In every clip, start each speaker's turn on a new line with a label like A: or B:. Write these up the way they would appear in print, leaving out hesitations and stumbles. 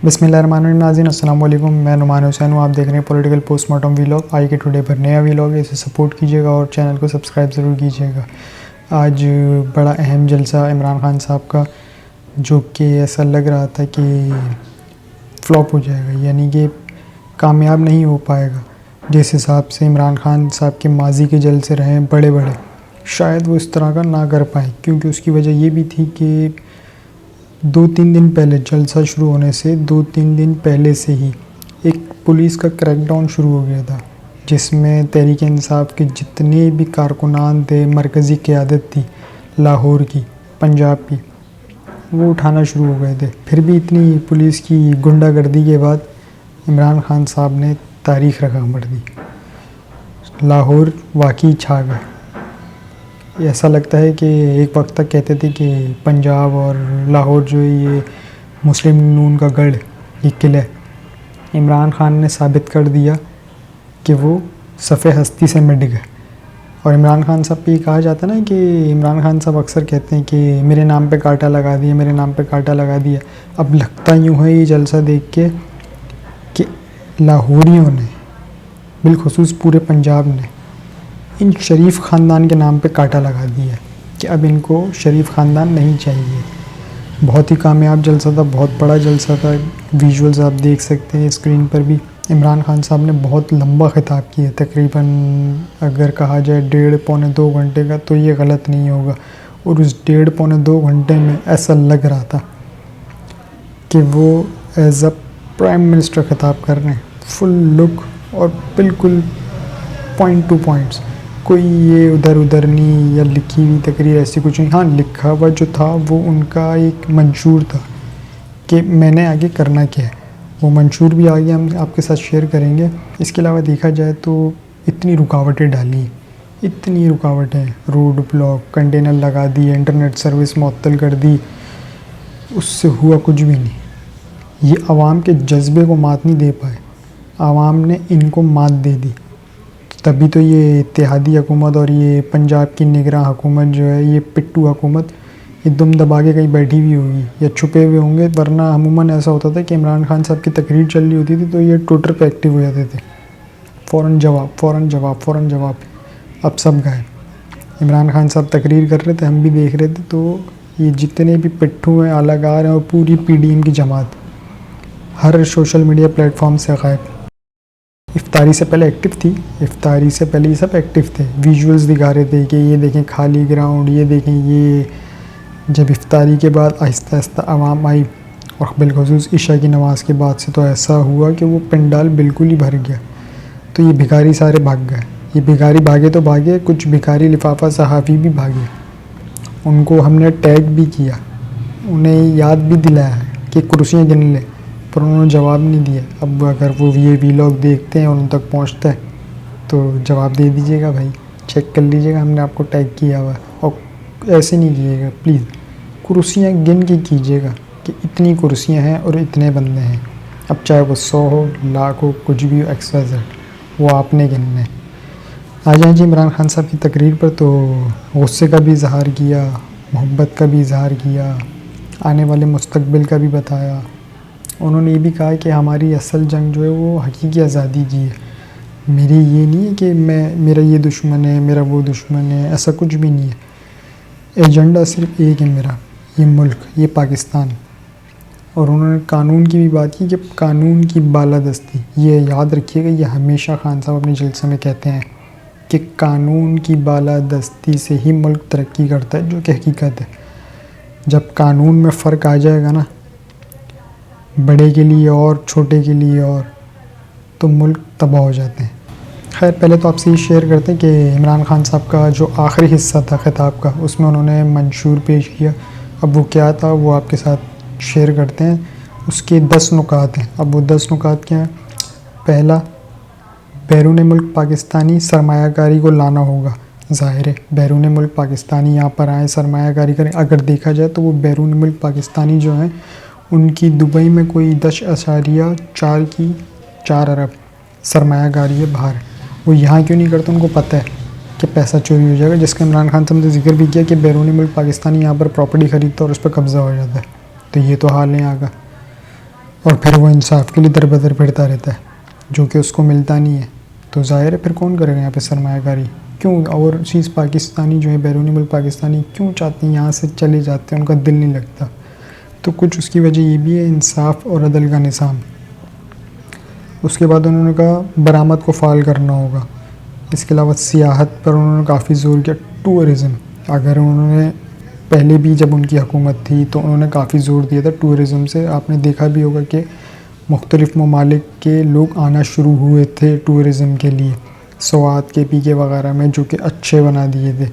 A: بسم اللہ الرحمن الرحیم ناظرین السلام علیکم، میں نعمان حسین ہوں۔ آپ دیکھ رہے ہیں پولیٹیکل پوسٹ مارٹم ویلاگ۔ آئی کے ٹوڈے پر نیا ویلاگ ہے، اسے سپورٹ کیجیے گا اور چینل کو سبسکرائب ضرور کیجیے گا۔ آج بڑا اہم جلسہ عمران خان صاحب کا، جو کہ ایسا لگ رہا تھا کہ فلاپ ہو جائے گا، یعنی کہ کامیاب نہیں ہو پائے گا۔ جس حساب سے عمران خان صاحب کے ماضی کے جلسے رہے بڑے شاید وہ اس طرح کا نہ کر پائیں، کیونکہ اس کی وجہ یہ بھی تھی کہ 2-3 دن پہلے، جلسہ شروع ہونے سے 2-3 دن پہلے سے ہی ایک پولیس کا کریک ڈاؤن شروع ہو گیا تھا، جس میں تحریک انصاف کے جتنے بھی کارکنان تھے، مرکزی قیادت تھی لاہور کی، پنجاب کی، وہ اٹھانا شروع ہو گئے تھے۔ پھر بھی اتنی پولیس کی گنڈا گردی کے بعد عمران خان صاحب نے تاریخ رقم کر دی، لاہور واقعی چھا گئے۔ ایسا لگتا ہے کہ ایک وقت تک کہتے تھے کہ پنجاب اور لاہور جو ہے یہ مسلم نون کا گڑھ، یہ قلعہ ہے۔ عمران خان نے ثابت کر دیا کہ وہ صفِ ہستی سے مٹ گئے۔ اور عمران خان صاحب پہ یہ کہا جاتا ہے نا کہ عمران خان صاحب اکثر کہتے ہیں کہ میرے نام پہ کانٹا لگا دیا، میرے نام پہ کانٹا لگا دیا۔ اب لگتا یوں ہے یہ جلسہ دیکھ کے کہ لاہوریوں نے، بالخصوص پورے پنجاب نے، ان شریف خاندان کے نام پہ کانٹا لگا دیا ہے کہ اب ان کو شریف خاندان نہیں چاہیے۔ بہت ہی کامیاب جلسہ تھا، بہت بڑا جلسہ تھا۔ ویژولز آپ دیکھ سکتے ہیں اسکرین پر بھی۔ عمران خان صاحب نے بہت لمبا خطاب کیا، تقریباً اگر کہا جائے 1.5-2 گھنٹے کا، تو یہ غلط نہیں ہوگا۔ اور اس 1.5-2 گھنٹے میں ایسا لگ رہا تھا کہ وہ ایز اے پرائم منسٹر خطاب کر رہے ہیں، فل لک اور بالکل پوائنٹ ٹو پوائنٹس، کوئی یہ ادھر نہیں یا لکھی ہوئی تقریر ایسی کچھ نہیں۔ ہاں، لکھا ہوا جو تھا وہ ان کا ایک منشور تھا کہ میں نے آگے کرنا کیا ہے، وہ منشور بھی آگے ہم آپ کے ساتھ شیئر کریں گے۔ اس کے علاوہ دیکھا جائے تو اتنی رکاوٹیں ڈالی، اتنی رکاوٹیں، روڈ بلاک، کنٹینر لگا دیے، انٹرنیٹ سروس معطل کر دی، اس سے ہوا کچھ بھی نہیں۔ یہ عوام کے جذبے کو مات نہیں دے پائے، عوام نے ان کو مات دے دی۔ تبھی تو یہ اتحادی حکومت اور یہ پنجاب کی نگراں حکومت جو ہے، یہ پٹھو حکومت، یہ دم دبا کے کہیں بیٹھی ہوئی ہوگی یا چھپے ہوئے ہوں گے، ورنہ عموماً ایسا ہوتا تھا کہ عمران خان صاحب کی تقریر چل رہی ہوتی تھی تو یہ ٹویٹر پہ ایکٹیو ہو جاتے تھے، فوراً جواب۔ اب سب گئے، عمران خان صاحب تقریر کر رہے تھے، ہم بھی دیکھ رہے تھے، تو یہ جتنے بھی پٹھو ہیں، اعلیٰ کار ہیں، اور پوری پی ڈی ایم کی جماعت ہر سوشل میڈیا پلیٹ فارم سے غائب۔ افطاری سے پہلے ایکٹیو تھی، افطاری سے پہلے یہ سب ایکٹیو تھے، ویژولز دکھا رہے تھے کہ یہ دیکھیں خالی گراؤنڈ، یہ دیکھیں یہ۔ جب افطاری کے بعد آہستہ آہستہ عوام آئی، اور بالخصوص عشاء کی نماز کے بعد سے تو ایسا ہوا کہ وہ پنڈال بالکل ہی بھر گیا۔ تو یہ بھکاری سارے بھاگ گئے، یہ بھکاری بھاگے تو بھاگے، کچھ بھکاری لفافہ صحافی بھی بھاگے، ان کو ہم نے ٹیگ بھی کیا، انہیں یاد بھی دلایا ہے کہ کرسیاں گن لیں، پر انہوں نے جواب نہیں دیا۔ اب اگر وہ یہ ویلاگ دیکھتے ہیں اور ان تک پہنچتا ہے تو جواب دے دیجیے گا بھائی، چیک کر لیجیے گا، ہم نے آپ کو ٹیگ کیا ہوا ہے۔ اور ایسے نہیں کیجیے گا پلیز، کرسیاں گن کے کیجیے گا کہ اتنی کرسیاں ہیں اور اتنے بندے ہیں، اب چاہے وہ 100 ہو، لاکھ ہو، کچھ بھی ہو، XYZ، وہ آپ نے گننے۔ آ جائیں جی عمران خان صاحب کی تقریر پر۔ تو غصے کا بھی اظہار کیا، محبت کا بھی اظہار کیا، آنے والے مستقبل کا بھی بتایا۔ انہوں نے یہ بھی کہا کہ ہماری اصل جنگ جو ہے وہ حقیقی آزادی کی ہے، میری یہ نہیں ہے کہ میرا یہ دشمن ہے، میرا وہ دشمن ہے، ایسا کچھ بھی نہیں ہے۔ ایجنڈا صرف ایک ہے میرا، یہ ملک، یہ پاکستان۔ اور انہوں نے قانون کی بھی بات کی کہ قانون کی بالادستی، یہ یاد رکھیے گا، یہ ہمیشہ خان صاحب اپنے جلسے میں کہتے ہیں کہ قانون کی بالادستی سے ہی ملک ترقی کرتا ہے، جو کہ حقیقت ہے۔ جب قانون میں فرق آ جائے گا نا، بڑے کے لیے اور چھوٹے کے لیے اور، تو ملک تباہ ہو جاتے ہیں۔ خیر، پہلے تو آپ سے یہ شیئر کرتے ہیں کہ عمران خان صاحب کا جو آخری حصہ تھا خطاب کا، اس میں انہوں نے منشور پیش کیا۔ اب وہ کیا تھا وہ آپ کے ساتھ شیئر کرتے ہیں۔ اس کے 10 نکات ہیں۔ اب وہ 10 نکات کیا ہیں؟ پہلا، بیرون ملک پاکستانی سرمایہ کاری کو لانا ہوگا۔ ظاہر ہے بیرون ملک پاکستانی یہاں پر آئیں، سرمایہ کاری کریں۔ اگر دیکھا جائے تو وہ بیرون ملک پاکستانی جو ہیں، ان کی دبئی میں کوئی 10.4 ارب سرمایہ کاری ہے باہر۔ وہ یہاں کیوں نہیں کرتے؟ ان کو پتہ ہے کہ پیسہ چوری ہو جائے گا، جس کا عمران خان صاحب نے ذکر بھی کیا کہ بیرون ملک پاکستانی یہاں پر پراپرٹی خریدتا ہے اور اس پہ قبضہ ہو جاتا ہے۔ تو یہ تو حال ہے یہاں کا۔ اور پھر وہ انصاف کے لیے در بدر پھرتا رہتا ہے جو کہ اس کو ملتا نہیں ہے. تو ظاہر ہے پھر کون کرے گا یہاں پہ سرمایہ کاری؟ کیوں؟ اور چیز پاکستانی جو ہے بیرونی ملک پاکستانی کیوں چاہتے ہیں یہاں سے چلے جاتے ہیں، ان کا دل نہیں لگتا. تو کچھ اس کی وجہ یہ بھی ہے انصاف اور عدل کا نظام. اس کے بعد انہوں نے کہا برآمد کو فعال کرنا ہوگا. اس کے علاوہ سیاحت پر انہوں نے کافی زور کیا. ٹورزم، اگر انہوں نے پہلے بھی جب ان کی حکومت تھی تو انہوں نے کافی زور دیا تھا ٹورزم سے. آپ نے دیکھا بھی ہوگا کہ مختلف ممالک کے لوگ آنا شروع ہوئے تھے ٹورزم کے لیے، سوات کے پی کے وغیرہ میں، جو کہ اچھے بنا دیے تھے.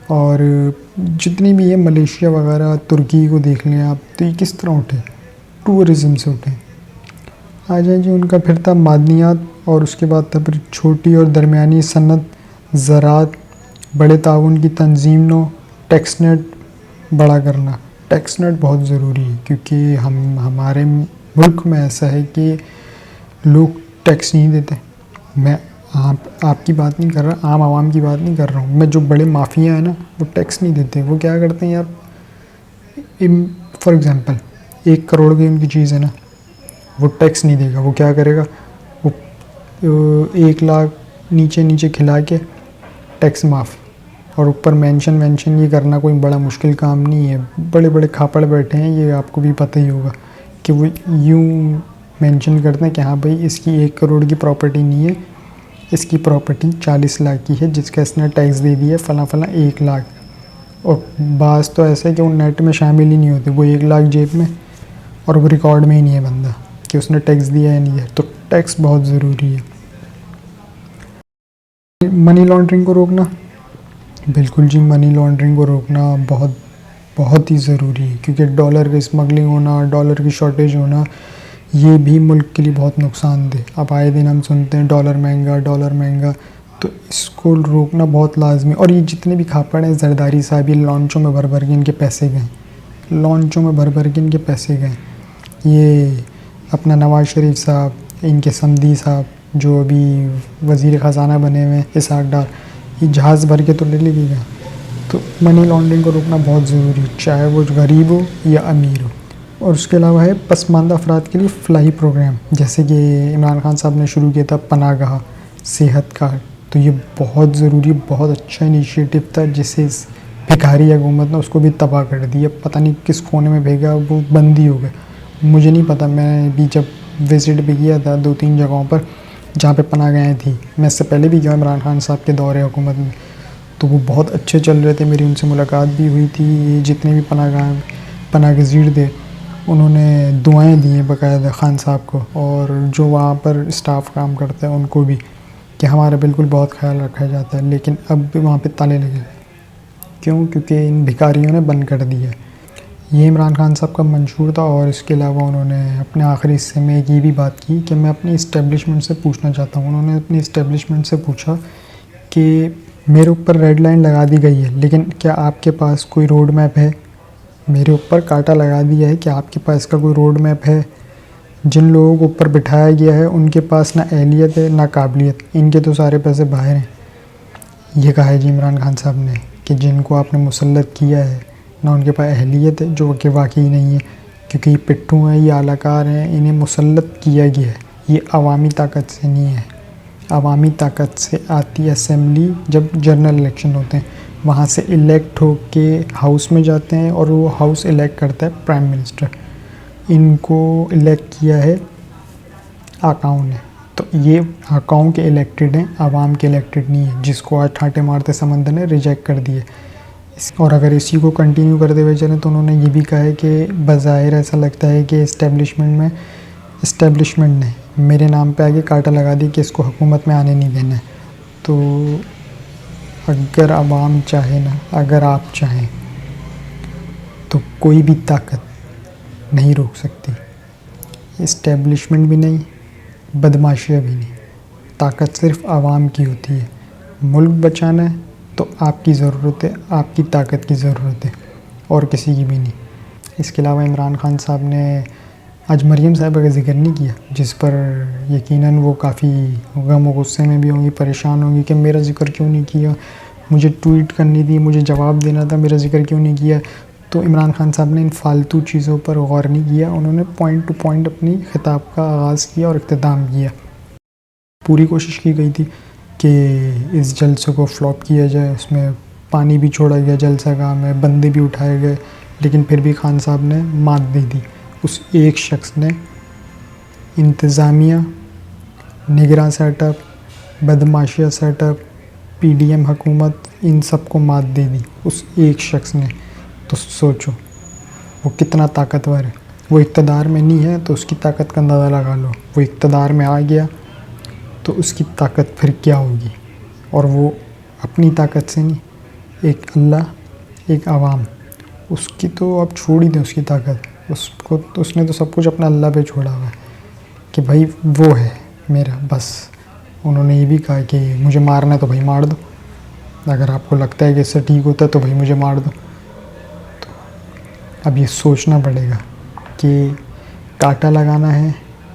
A: اور جتنی بھی ہے ملیشیا وغیرہ، ترکی کو دیکھ لیں آپ، تو یہ کس طرح اٹھے؟ ٹورزم سے اٹھے. آ جائیں جی. ان کا پھر تھا معدنیات، اور اس کے بعد تھا پھر چھوٹی اور درمیانی صنعت، زراعت، بڑے تعاون کی تنظیم نو، ٹیکس نیٹ بڑا کرنا. ٹیکس نیٹ بہت ضروری ہے کیونکہ ہمارے ملک میں ایسا ہے کہ لوگ ٹیکس نہیں دیتے. میں آپ کی بات نہیں کر رہا، عام عوام کی بات نہیں کر رہا ہوں میں. جو بڑے مافیا ہیں نا وہ ٹیکس نہیں دیتے. وہ کیا کرتے ہیں یار، فار ایگزامپل 1 کروڑ کی ان کی چیز ہے نا، وہ ٹیکس نہیں دے گا. وہ کیا کرے گا، وہ 1 لاکھ نیچے کھلا کے ٹیکس معاف، اور اوپر مینشن یہ کرنا کوئی بڑا مشکل کام نہیں ہے. بڑے بڑے کھاپڑ بیٹھے ہیں، یہ آپ کو بھی پتہ ہی ہوگا کہ وہ یوں مینشن کرتے ہیں کہ ہاں بھائی اس کی 1 کروڑ کی پراپرٹی نہیں ہے، اس کی پراپرٹی 40 لاکھ کی ہے جس کا اس نے ٹیکس دے دیا فلاں 1 لاکھ. اور بعض تو ایسا ہے کہ وہ نیٹ میں شامل ہی نہیں ہوتے، وہ 1 لاکھ جیب میں اور وہ ریکارڈ میں ہی نہیں ہے بندہ کہ اس نے ٹیکس دیا ہے نہیں ہے. تو ٹیکس بہت ضروری ہے. منی لانڈرنگ کو روکنا، بالکل جی، منی لانڈرنگ کو روکنا بہت ہی ضروری ہے کیونکہ ڈالر کی اسمگلنگ ہونا، ڈالر کی شارٹیج ہونا، یہ بھی ملک کے لیے بہت نقصان دہ. اب آئے دن ہم سنتے ہیں ڈالر مہنگا، تو اس کو روکنا بہت لازمی. اور یہ جتنے بھی کھاپڑ ہیں، زرداری صاحب، یہ لانچوں میں بھر کے ان کے پیسے گئے. یہ اپنا نواز شریف صاحب، ان کے سمدھی صاحب جو ابھی وزیر خزانہ بنے ہوئے ہیں، اسحاق ڈار، یہ جہاز بھر کے تو لے گئے. تو منی لانڈرنگ کو روکنا بہت ضروری ہے، چاہے وہ غریب ہو یا امیر ہو. اور اس کے علاوہ ہے پسماندہ افراد کے لیے فلاحی پروگرام، جیسے کہ عمران خان صاحب نے شروع کیا تھا پناہ گاہ، صحت کارڈ. تو یہ بہت ضروری، بہت اچھا انیشیٹو تھا، جسے اس بھکاری حکومت نے اس کو بھی تباہ کر دیا. پتہ نہیں کس کونے میں بھیگا، وہ بند ہی ہو گئے. مجھے نہیں پتہ، میں بھی جب وزٹ بھی کیا تھا 2-3 جگہوں پر جہاں پہ پناہ گاہیں تھیں. میں اس سے پہلے بھی گیا عمران خان صاحب کے دور حکومت میں، تو وہ بہت اچھے چل رہے تھے. میری ان سے ملاقات بھی ہوئی تھی. جتنے بھی پناہ گزیر تھے انہوں نے دعائیں دی ہیں باقاعدہ خان صاحب کو، اور جو وہاں پر اسٹاف کام کرتا ہے ان کو بھی، کہ ہمارا بالکل بہت خیال رکھا جاتا ہے. لیکن اب بھی وہاں پہ تالے لگے. کیوں؟ کیونکہ ان بھکاریوں نے بند کر دیا. یہ عمران خان صاحب کا منشور تھا. اور اس کے علاوہ انہوں نے اپنے آخری حصے میں یہ بھی بات کی کہ میں اپنی اسٹیبلشمنٹ سے پوچھنا چاہتا ہوں. انہوں نے اپنی اسٹیبلشمنٹ سے پوچھا کہ میرے اوپر ریڈ لائن لگا دی گئی ہے، لیکن کیا آپ کے پاس کوئی روڈ میپ ہے؟ میرے اوپر کانٹا لگا دیا ہے کہ آپ کے پاس کا کوئی روڈ میپ ہے؟ جن لوگوں کو اوپر بٹھایا گیا ہے ان کے پاس نہ اہلیت ہے نہ قابلیت، ان کے تو سارے پیسے باہر ہیں. یہ کہا ہے جی عمران خان صاحب نے کہ جن کو آپ نے مسلط کیا ہے نہ ان کے پاس اہلیت ہے، جو کہ واقعی نہیں ہے، کیونکہ یہ پٹھو ہیں، یہ اعلی کار ہیں، انہیں مسلط کیا گیا ہے. یہ عوامی طاقت سے نہیں ہے. عوامی طاقت سے آتی اسمبلی جب جنرل الیکشن ہوتے ہیں، وہاں سے الیکٹ ہو کے ہاؤس میں جاتے ہیں، اور وہ ہاؤس الیکٹ کرتا ہے پرائم منسٹر. ان کو الیکٹ کیا ہے آقاؤں نے. تو یہ آقاؤں کے الیکٹڈ ہیں، عوام کے الیکٹڈ نہیں ہے، جس کو آج ٹھاٹے مارتے سمندر نے ریجیکٹ کر دیے. اور اگر اسی کو کنٹینیو کرتے ہوئے چلیں تو انہوں نے یہ بھی کہا ہے کہ بظاہر ایسا لگتا ہے کہ اسٹیبلشمنٹ نے میرے نام پہ آگے کانٹا لگا دی کہ اس کو حکومت میں آنے نہیں دینا ہے. تو اگر عوام چاہے نا، اگر آپ چاہیں تو کوئی بھی طاقت نہیں روک سکتی. اسٹیبلشمنٹ بھی نہیں، بدماشیاں بھی نہیں. طاقت صرف عوام کی ہوتی ہے. ملک بچانا ہے تو آپ کی ضرورت ہے، آپ کی طاقت کی ضرورت ہے، اور کسی کی بھی نہیں. اس کے علاوہ عمران خان صاحب نے آج مریم صاحبہ کا ذکر نہیں کیا، جس پر یقیناً وہ کافی غم و غصے میں بھی ہوں گی، پریشان ہوں گی کہ میرا ذکر کیوں نہیں کیا، مجھے ٹویٹ کرنی تھی، مجھے جواب دینا تھا، میرا ذکر کیوں نہیں کیا. تو عمران خان صاحب نے ان فالتو چیزوں پر غور نہیں کیا، انہوں نے پوائنٹ ٹو پوائنٹ اپنی خطاب کا آغاز کیا اور اختتام کیا۔ پوری کوشش کی گئی تھی کہ اس جلسے کو فلاپ کیا جائے، اس میں پانی بھی چھوڑا گیا جلسہ گاہ میں، بندے بھی اٹھائے گئے، لیکن پھر بھی خان صاحب نے مات دے دی۔ اس ایک شخص نے انتظامیہ، نگراں سیٹ اپ، بدماشیہ set up, P D M حکومت، ان سب کو مات دے دی اس ایک شخص نے۔ تو سوچو وہ کتنا طاقتور ہے۔ وہ اقتدار میں نہیں ہے تو اس کی طاقت کا اندازہ لگا لو، وہ اقتدار میں آ گیا تو اس کی طاقت پھر کیا ہوگی۔ اور وہ اپنی طاقت سے نہیں، ایک اللہ، ایک عوام، اس کی تو آپ چھوڑ ہی دیں اس کی طاقت، اس نے تو سب کچھ اپنا اللہ پہ چھوڑا ہوا ہے کہ بھائی وہ ہے میرا بس۔ انہوں نے یہ بھی کہا کہ مجھے مارنا ہے تو بھائی مار دو، اگر آپ کو لگتا ہے کہ اس سے ٹھیک ہوتا ہے تو بھائی مجھے مار دو۔ تو اب یہ سوچنا پڑے گا کہ کانٹا لگانا ہے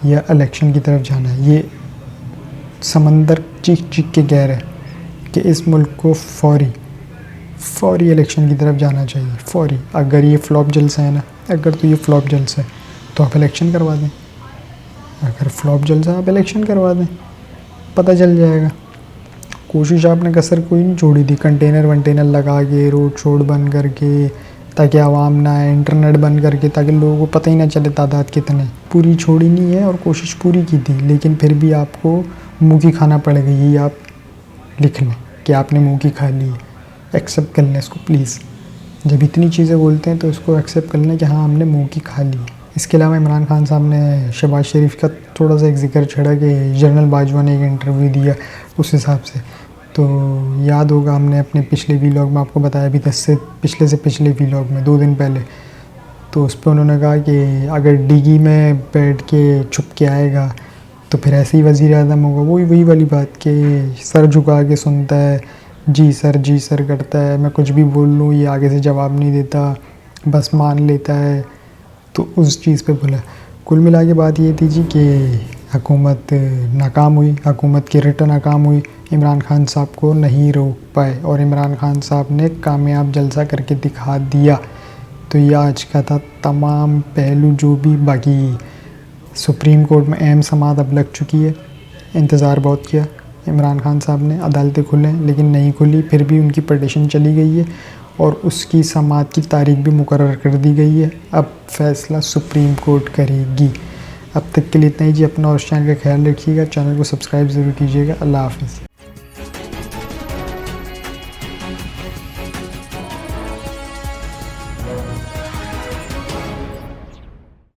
A: یا الیکشن کی طرف جانا ہے۔ یہ سمندر چیخ چیخ کے کہہ رہا ہے کہ اس ملک کو فوری الیکشن کی طرف جانا چاہیے، فوری۔ اگر یہ فلاپ جلسہ ہے نا، اگر تو یہ فلاپ جلسہ ہے تو آپ الیکشن کروا دیں، اگر فلاپ جلسہ آپ الیکشن کروا دیں، پتہ چل جائے گا۔ کوشش آپ نے کسر کوئی نہیں چھوڑی تھی، کنٹینر ونٹینر لگا کے، روڈ شوڈ بند کر کے تاکہ عوام نہ آئے، انٹرنیٹ بند کر کے تاکہ لوگوں کو پتہ ہی نہ چلے تعداد کتنے، پوری چھوڑی نہیں ہے اور کوشش پوری کی تھی، لیکن پھر بھی آپ کو منہ کی کھانا پڑے گا۔ یہ آپ لکھ لیں کہ آپ نے منہ کی کھا لی ہے، ایکسیپٹ کر لیں اس کو پلیز۔ جب اتنی چیزیں بولتے ہیں تو اس کو ایکسیپٹ کر لیں کہ ہاں ہم نے منہ کی کھا لی ہے۔ اس کے علاوہ عمران خان صاحب نے شہباز شریف کا تھوڑا سا ایک ذکر چھڑا کہ جنرل باجوہ نے ایک انٹرویو دیا اس حساب سے، تو یاد ہوگا ہم نے اپنے پچھلے ویلاگ میں آپ کو بتایا بھی، پچھلے ویلاگ میں 2 دن پہلے، تو اس پہ انہوں نے کہا کہ اگر ڈیگی میں بیٹھ کے چھپ کے آئے گا تو پھر ایسے ہی وزیر اعظم ہوگا۔ وہی والی بات کہ سر جھکا کے سنتا ہے، جی سر کرتا ہے، میں کچھ بھی بول لوں یہ آگے سے جواب نہیں دیتا، بس مان لیتا ہے، تو اس چیز پہ بولا۔ کل ملا کے بات یہ تھی جی کہ حکومت ناکام ہوئی، حکومت کی رٹ ناکام ہوئی، عمران خان صاحب کو نہیں روک پائے اور عمران خان صاحب نے کامیاب جلسہ کر کے دکھا دیا۔ تو یہ آج کا تھا تمام پہلو جو بھی باقی سپریم کورٹ میں اہم سماعت اب لگ چکی ہے۔ انتظار بہت کیا عمران خان صاحب نے، عدالتیں کھلیں لیکن نہیں کھلی، پھر بھی ان کی پٹیشن چلی گئی ہے اور اس کی سماعت کی تاریخ بھی مقرر کر دی گئی ہے۔ اب فیصلہ سپریم کورٹ کرے گی۔ اب تک کے لیے اتنا ہی جی، اپنا اور اس چینل کا خیال رکھیے گا، چینل کو سبسکرائب ضرور کیجیے گا۔ اللہ حافظ۔